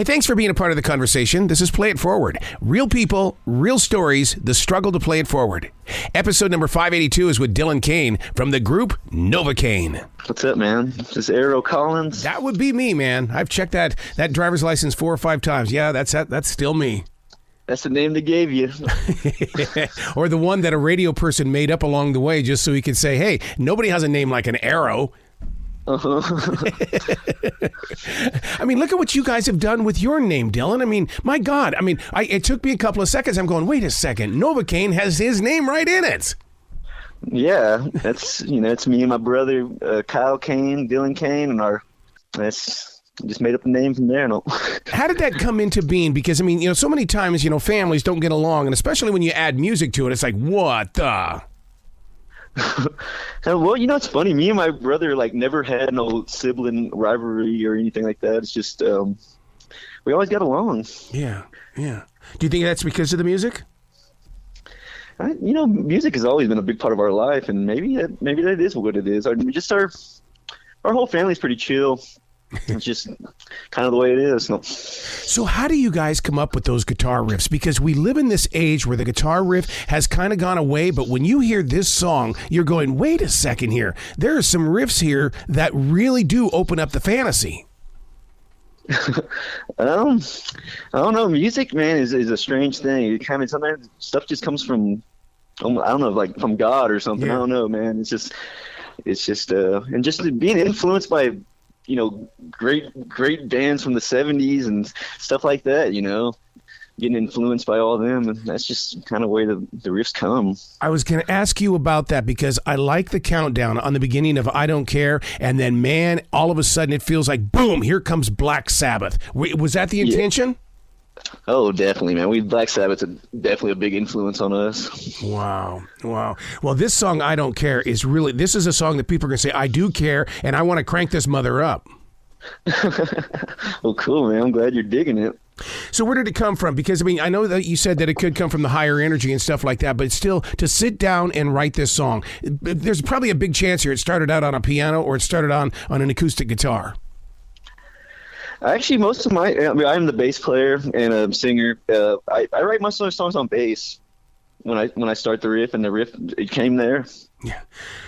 Hey, thanks for being a part of the conversation. This is Play It Forward. Real people, real stories, the struggle to play it forward. Episode number 582 is with DYLAN KAIN from the group NovaKain. What's up, man? This Arrow Collins. That would be me, man. I've checked that driver's license 4 or 5 times. Yeah, that's still me. That's the name they gave you. Or the one that a radio person made up along the way just so he could say, hey, nobody has a name like an arrow. Uh-huh. I mean, look at what you guys have done with your name, Dylan. I mean, my God. I mean, it took me a couple of seconds. I'm going, wait a second. NovaKain has his name right in it. Yeah, that's, it's me and my brother, KYLE KAIN, DYLAN KAIN, and just made up the name from there. No. How did that come into being? Because, I mean, so many times, families don't get along, and especially when you add music to it, it's like, what the? Well, it's funny. Me and my brother, never had no sibling rivalry or anything like that. It's just, we always got along. Yeah, yeah. Do you think that's because of the music? Music has always been a big part of our life, and maybe that is what it is. Our whole family's pretty chill. It's just kind of the way it is. No. So how do you guys come up with those guitar riffs? Because we live in this age where the guitar riff has kind of gone away, but when you hear this song, you're going, wait a second here. There are some riffs here that really do open up the fantasy. I don't know. Music, man, is a strange thing. It kind of sometimes stuff just comes from, I don't know, from God or something. Yeah. I don't know, man. It's just and just being influenced by, great bands from the 70s and stuff like that, getting influenced by all them, and that's just kind of where the riffs come. I was going to ask you about that because I like the countdown on the beginning of I Don't Care, and then, man, all of a sudden it feels like, boom, here comes Black Sabbath. Was that the intention? Yeah. Oh, definitely, man. Black Sabbath's definitely a big influence on us. Wow. Well, this song, I Don't Care, this is a song that people are going to say, I do care, and I want to crank this mother up. Well, cool, man. I'm glad you're digging it. So where did it come from? Because, I know that you said that it could come from the higher energy and stuff like that, but still, to sit down and write this song, there's probably a big chance here it started out on a piano or it started on an acoustic guitar. Actually, most of I'm the bass player and a singer. I write most of the songs on bass when I start the riff, and the riff, it came there. Yeah.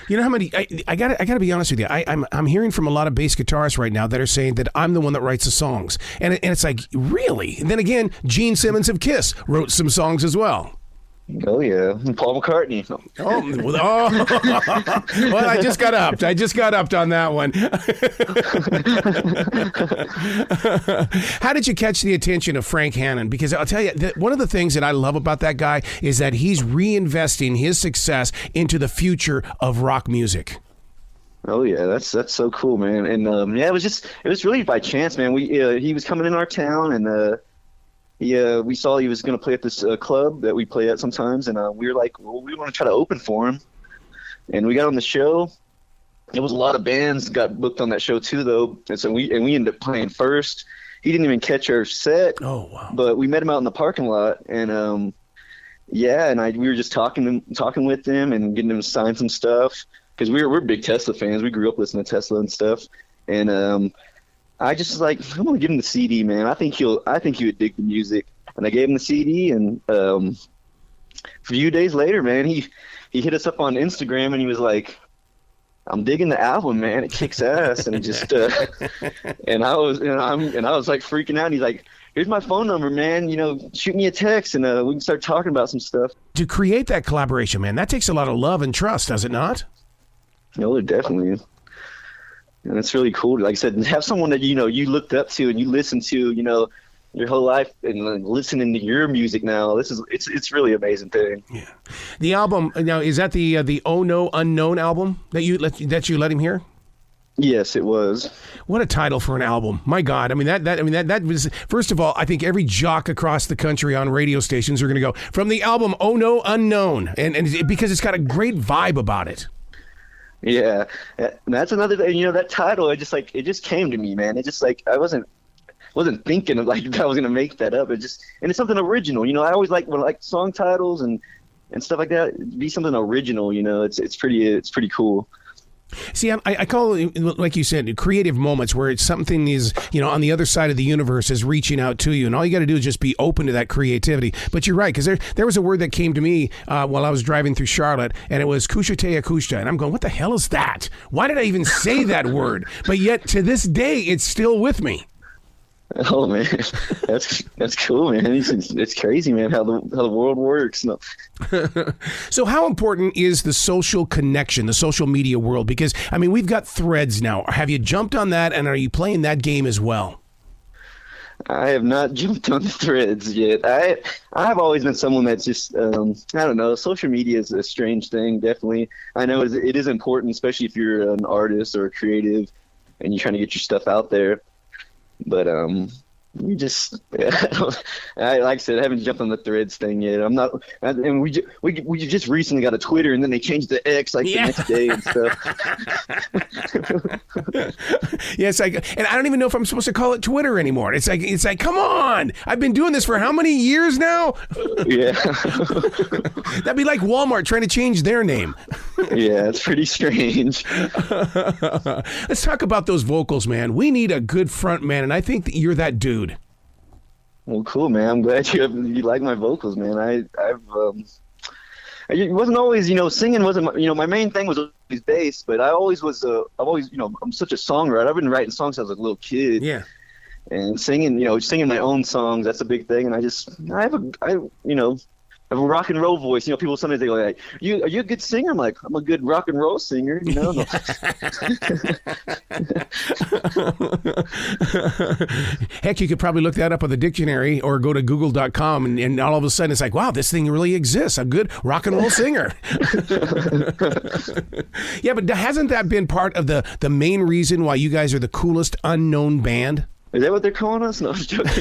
You know how many, I gotta be honest with you. I'm hearing from a lot of bass guitarists right now that are saying that I'm the one that writes the songs. And it's like, really? And then again, Gene Simmons of Kiss wrote some songs as well. Oh, yeah. And Paul McCartney. Well, I just got upped on that one. How did you catch the attention of Frank Hannon? Because I'll tell you, one of the things that I love about that guy is that he's reinvesting his success into the future of rock music. Oh, yeah. That's so cool, man. And, it was really by chance, man. He was coming in our town, and we saw he was going to play at this club that we play at sometimes, and we were like, well, we want to try to open for him. And we got on the show. It was a lot of bands got booked on that show too, though, and so we ended up playing first. He didn't even catch our set. Oh, wow! But we met him out in the parking lot, and we were just talking with him and getting him to sign some stuff because we're big Tesla fans. We grew up listening to Tesla and stuff, and I just was like, I'm gonna give him the CD, man. I think he would dig the music. And I gave him the CD, and a few days later, man, he hit us up on Instagram, and he was like, I'm digging the album, man. It kicks ass. And just and I was like freaking out. And he's like, here's my phone number, man. Shoot me a text, and we can start talking about some stuff. To create that collaboration, man, that takes a lot of love and trust, does it not? No, it definitely is. And it's really cool. Like I said, have someone that, you looked up to and you listen to, your whole life, and listening to your music now. It's really an amazing thing. Yeah. The album now, is that the Oh No Unknown album that you let him hear? Yes, it was. What a title for an album. My God. That was, first of all, I think every jock across the country on radio stations are going to go from the album Oh No Unknown, and because it's got a great vibe about it. Yeah, that's another thing. That title, it just came to me, man. It just I wasn't thinking of that I was gonna make that up. And it's something original. I always like song titles and stuff like that. Be something original. It's pretty cool. See, I call it, like you said, creative moments where it's something is, on the other side of the universe is reaching out to you. And all you got to do is just be open to that creativity. But you're right, because there was a word that came to me while I was driving through Charlotte, and it was kushate akushta. And I'm going, what the hell is that? Why did I even say that word? But yet, to this day, it's still with me. Oh man, that's cool, man. It's crazy, man, how the world works. No. So how important is the social connection, the social media world? Because we've got Threads now. Have you jumped on that, and are you playing that game as well? I have not jumped on the Threads yet. I've always been someone that's just I don't know. Social media is a strange thing. Definitely, I know it is important, especially if you're an artist or a creative, and you're trying to get your stuff out there. But we just, like I said, I haven't jumped on the Threads thing yet. I'm not, and we just recently got a Twitter, and then they changed the X the next day and stuff. Yes, and I don't even know if I'm supposed to call it Twitter anymore. It's like, come on! I've been doing this for how many years now? Yeah, that'd be like Walmart trying to change their name. Yeah, it's pretty strange. Let's talk about those vocals, man. We need a good front man, and I think that you're that dude. Well, cool, man. I'm glad you like my vocals, man. It wasn't always, singing wasn't, my main thing was always bass, but I always was, I'm such a songwriter. I've been writing songs since I was a little kid. Yeah. And singing, singing my own songs, that's a big thing. And I have a rock and roll voice. People sometimes they go like, are you a good singer? I'm like, I'm a good rock and roll singer, Heck, you could probably look that up on the dictionary or go to google.com and all of a sudden it's like, wow, this thing really exists. A good rock and roll singer. Yeah, but hasn't that been part of the main reason why you guys are the coolest unknown band? Is that what they're calling us? No, I'm joking.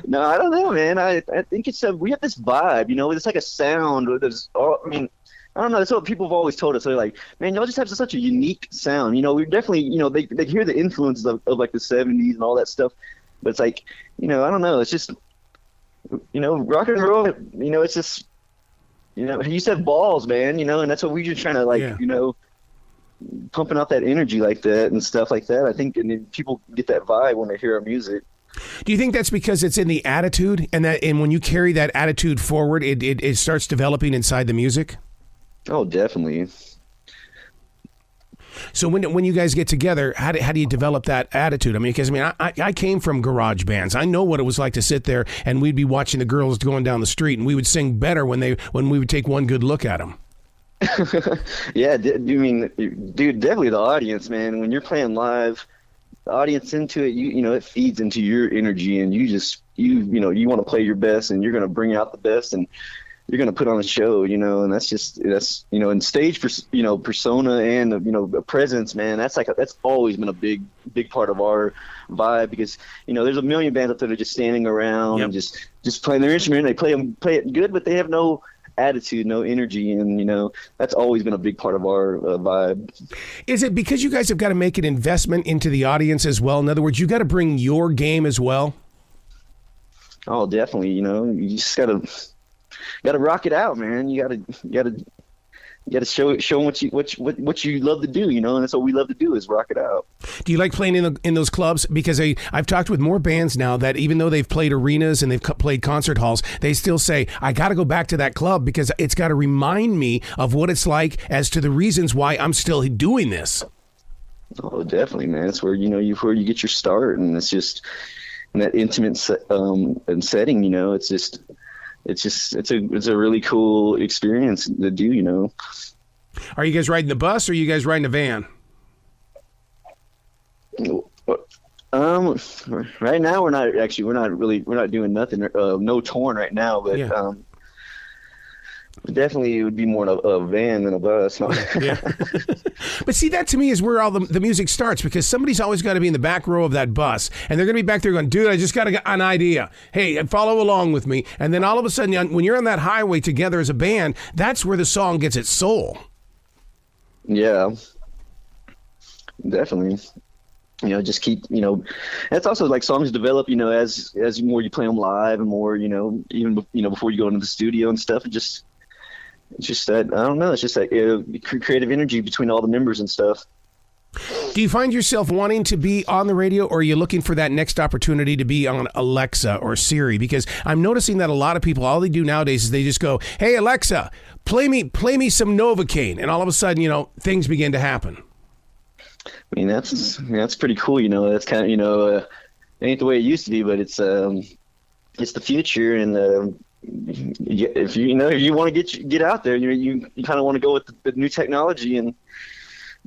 No, I don't know, man. I think we have this vibe, it's like a sound. I don't know. That's what people have always told us. They're like, man, y'all just have such a unique sound. We're definitely, they hear the influences of like the 70s and all that stuff. But it's like, I don't know. It's just, rock and roll, it's just, you used to have balls, man, and that's what we're just trying to pumping out that energy like that and stuff like that. I think people get that vibe when they hear our music. Do you think that's because it's in the attitude and when you carry that attitude forward, it starts developing inside the music? Oh, definitely. So when you guys get together, how do you develop that attitude? Because I came from garage bands. I know what it was like to sit there and we'd be watching the girls going down the street and we would sing better when we would take one good look at them. Yeah, dude, definitely the audience, man. When you're playing live, the audience into it, it feeds into your energy, and you want to play your best, and you're going to bring out the best, and you're going to put on a show, and that's and stage, persona and a presence, man. That's always been a big part of our vibe, because there's a million bands up there that are just standing around and just playing their instrument. They play it good, but they have no attitude, no energy, and that's always been a big part of our vibe. Is it because you guys have got to make an investment into the audience as well? In other words, you got to bring your game as well? Oh, definitely. You just gotta rock it out, man. You gotta show them what you love to do, and that's what we love to do, is rock it out. Do you like playing in those clubs? Because I've talked with more bands now that even though they've played arenas and they've played concert halls, they still say, I got to go back to that club because it's got to remind me of what it's like as to the reasons why I'm still doing this. Oh, definitely, man. It's where where you get your start, and it's just in that intimate setting. It's a really cool experience to do, Are you guys riding the bus or are you guys riding a van? Right now we're not doing nothing. No touring right now, but definitely it would be more a van than a bus. Yeah. But see, that to me is where all the music starts, because somebody's always got to be in the back row of that bus, and they're going to be back there going, dude, I just got an idea. Hey, follow along with me. And then all of a sudden, when you're on that highway together as a band, that's where the song gets its soul. Yeah, definitely. Just keep, that's also like songs develop, as more you play them live and more, even, before you go into the studio and stuff, and just, It's just that, I don't know, it's just that creative energy between all the members and stuff. Do you find yourself wanting to be on the radio, or are you looking for that next opportunity to be on Alexa or Siri? Because I'm noticing that a lot of people, all they do nowadays is they just go, "Hey Alexa, play me some NovaKain," and all of a sudden, things begin to happen. I mean, that's pretty cool. That's kind of, it ain't the way it used to be, but it's the future. And if you want to get out there, you kind of want to go with the new technology and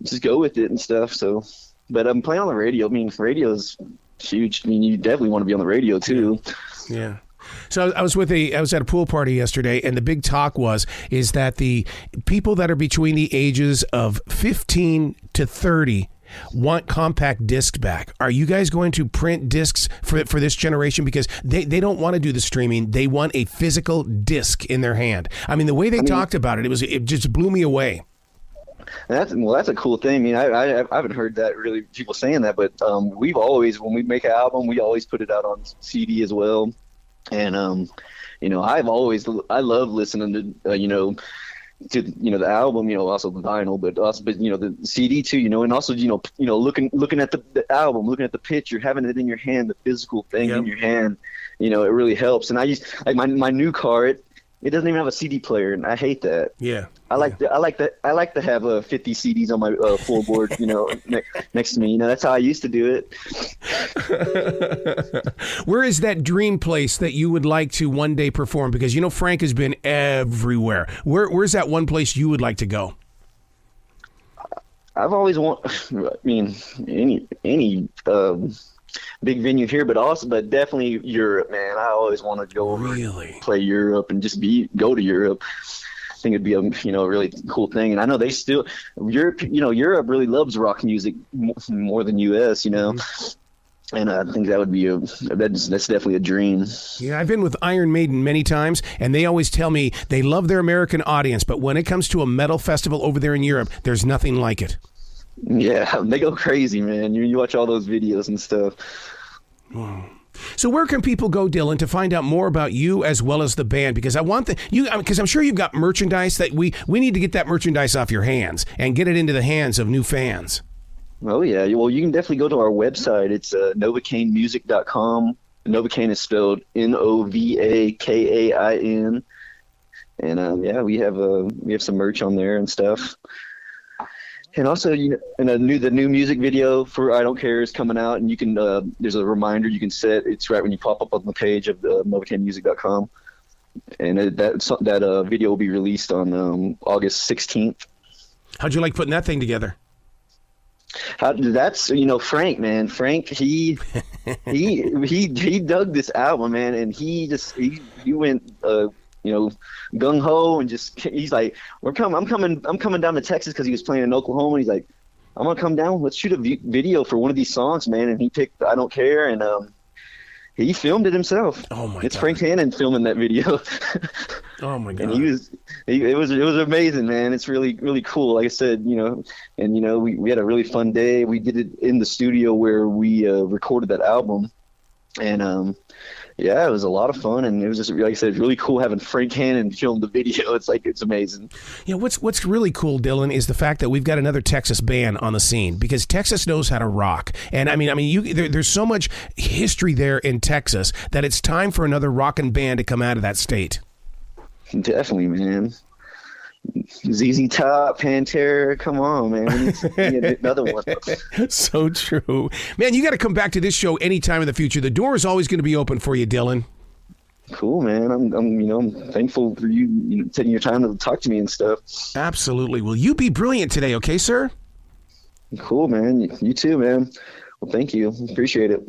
just go with it and stuff. So, but I'm playing on the radio. I mean, radio is huge. I mean, you definitely want to be on the radio too. Yeah. So I was at a pool party yesterday, and the big talk is that the people that are between the ages of 15 to 30 want compact discs back. Are you guys going to print discs for this generation? Because they don't want to do the streaming. They want a physical disc in their hand. I mean, the way they talked about it, it just blew me away. That's a cool thing. I mean, I haven't heard that really, people saying that, but we've always, when we make an album, we always put it out on CD as well. And I love listening to the album, also the vinyl, but the CD too, and also looking at the album, looking at the picture, having it in your hand, the physical thing in your hand, it really helps. And I use, like, my new car, it doesn't even have a CD player, and I hate that. Yeah. I like to have 50 CDs on my floorboard, next to me. That's how I used to do it. Where is that dream place that you would like to one day perform? Because Frank has been everywhere. Where's that one place you would like to go? I've always any big venue here, but definitely Europe, man. I always want to go play Europe and just go to Europe. I think it'd be a really cool thing. And I know Europe Europe really loves rock music more than US, And I think that would be that's definitely a dream. Yeah, I've been with Iron Maiden many times, and they always tell me they love their American audience, but when it comes to a metal festival over there in Europe, there's nothing like it. Yeah, they go crazy, man. You watch all those videos and stuff. Wow. So where can people go, Dylan, to find out more about you as well as the band? Because because I'm sure you've got merchandise that we need to get that merchandise off your hands and get it into the hands of new fans. Oh yeah, well, you can definitely go to our website. It's NovaKainmusic.com. NovaKain is spelled NOVAKAIN. And we have some merch on there and stuff. And also, the new music video for "I Don't Care" is coming out, and you can there's a reminder you can set. It's right when you pop up on the page of NovaKainmusic.com, and that video will be released on August 16th. How'd you like putting that thing together? That's Frank, man. Frank, he dug this album, man, and he went gung ho, and he's like, I'm coming down to Texas because he was playing in Oklahoma. And he's like, I'm gonna come down. Let's shoot a video for one of these songs, man. And he picked "I Don't Care," and he filmed it himself. Oh my! It's God. Frank Hannon filming that video. Oh my God! And it was amazing, man. It's really, really cool. Like I said, we had a really fun day. We did it in the studio where we recorded that album, and it was a lot of fun, and it was just, like I said, really cool having Frank Hannon film the video. It's amazing. What's really cool, Dylan, is the fact that we've got another Texas band on the scene, because Texas knows how to rock. And there's so much history there in Texas that it's time for another rockin' band to come out of that state. Definitely, man. ZZ Top, Pantera, come on, man. We need another one. So true. Man, you got to come back to this show anytime in the future. The door is always going to be open for you, Dylan. Cool, man. I'm thankful for you taking your time to talk to me and stuff. Absolutely. Well, you be brilliant today, okay, sir? Cool, man. You too, man. Well, thank you. Appreciate it.